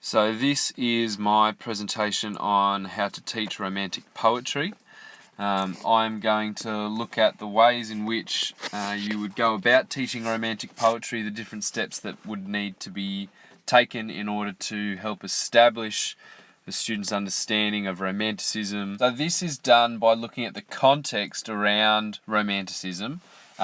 So this is my presentation on how to teach romantic poetry. I'm going to look at the ways in which you would go about teaching romantic poetry, the different steps that would need to be taken in order to help establish the student's understanding of romanticism. So this is done by looking at the context around romanticism.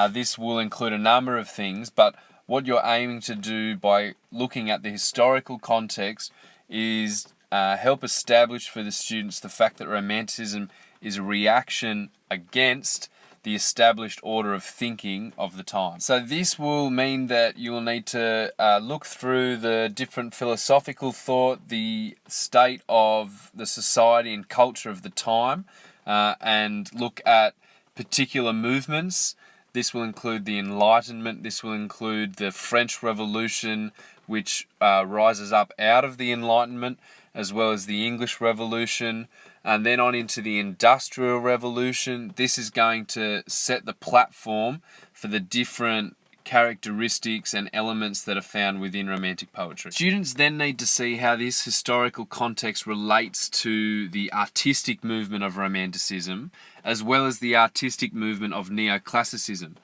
This will include a number of things, but what you're aiming to do by looking at the historical context is help establish for the students the fact that romanticism is a reaction against the established order of thinking of the time. So this will mean that you will need to look through the different philosophical thought, the state of the society and culture of the time, and look at particular movements. This will include the Enlightenment, this will include the French Revolution, which rises up out of the Enlightenment, as well as the English Revolution, and then on into the Industrial Revolution. This is going to set the platform for the different characteristics and elements that are found within romantic poetry. Students then need to see how this historical context relates to the artistic movement of Romanticism, as well as the artistic movement of Neoclassicism.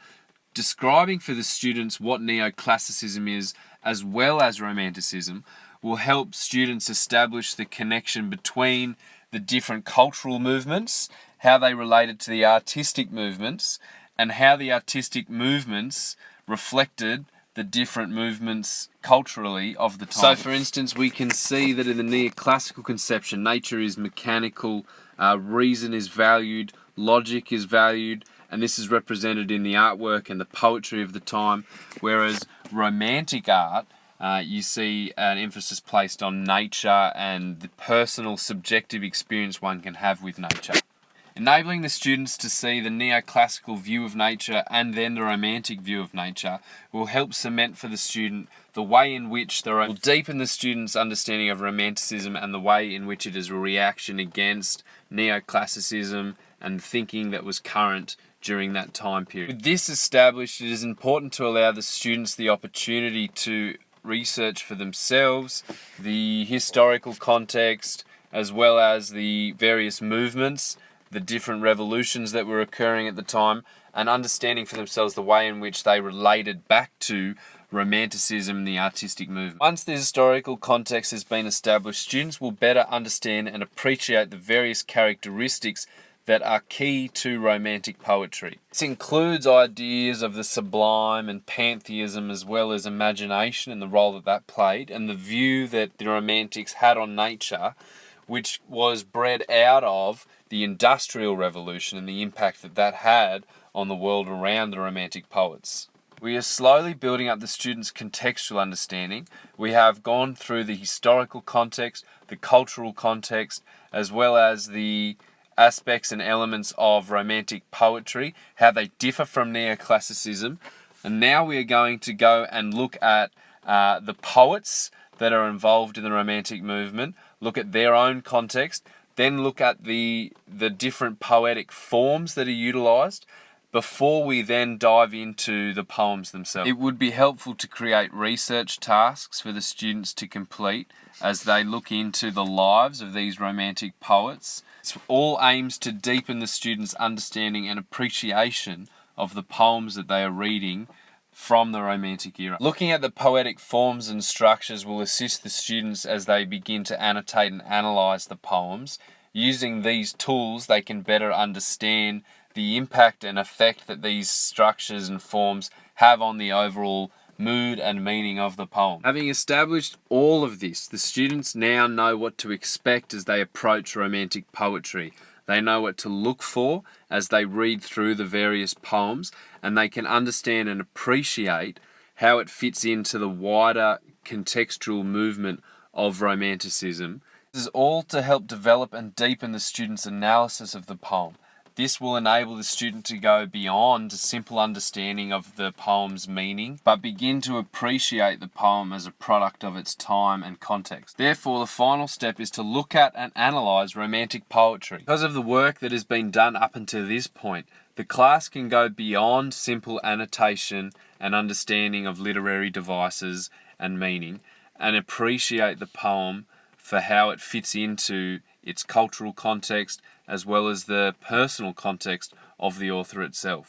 Describing for the students what Neoclassicism is, as well as Romanticism, will help students establish the connection between the different cultural movements, how they related to the artistic movements, and how the artistic movements reflected the different movements culturally of the time. So for instance, we can see that in the neoclassical conception, nature is mechanical, reason is valued, logic is valued, and this is represented in the artwork and the poetry of the time, whereas romantic art, you see an emphasis placed on nature and the personal subjective experience one can have with nature. Enabling the students to see the neoclassical view of nature and then the romantic view of nature will help cement for the student the way in which will deepen the student's understanding of romanticism and the way in which it is a reaction against neoclassicism and thinking that was current during that time period. With this established, it is important to allow the students the opportunity to research for themselves the historical context, as well as the various movements, the different revolutions that were occurring at the time, and understanding for themselves the way in which they related back to Romanticism, the artistic movement. Once the historical context has been established, students will better understand and appreciate the various characteristics that are key to romantic poetry. This includes ideas of the sublime and pantheism, as well as imagination and the role that that played, and the view that the Romantics had on nature, which was bred out of the Industrial Revolution and the impact that that had on the world around the Romantic poets. We are slowly building up the students' contextual understanding. We have gone through the historical context, the cultural context, as well as the aspects and elements of romantic poetry, how they differ from neoclassicism, and now we are going to go and look at the poets that are involved in the romantic movement, look at their own context, then look at the different poetic forms that are utilised, before we then dive into the poems themselves. It would be helpful to create research tasks for the students to complete as they look into the lives of these romantic poets. It all aims to deepen the students' understanding and appreciation of the poems that they are reading from the Romantic era. Looking at the poetic forms and structures will assist the students as they begin to annotate and analyse the poems. Using these tools, they can better understand the impact and effect that these structures and forms have on the overall mood and meaning of the poem. Having established all of this, the students now know what to expect as they approach romantic poetry. They know what to look for as they read through the various poems, and they can understand and appreciate how it fits into the wider contextual movement of Romanticism. This is all to help develop and deepen the student's analysis of the poem. This will enable the student to go beyond a simple understanding of the poem's meaning, but begin to appreciate the poem as a product of its time and context. Therefore, the final step is to look at and analyse romantic poetry. Because of the work that has been done up until this point, the class can go beyond simple annotation and understanding of literary devices and meaning, and appreciate the poem for how it fits into its cultural context as well as the personal context of the author itself.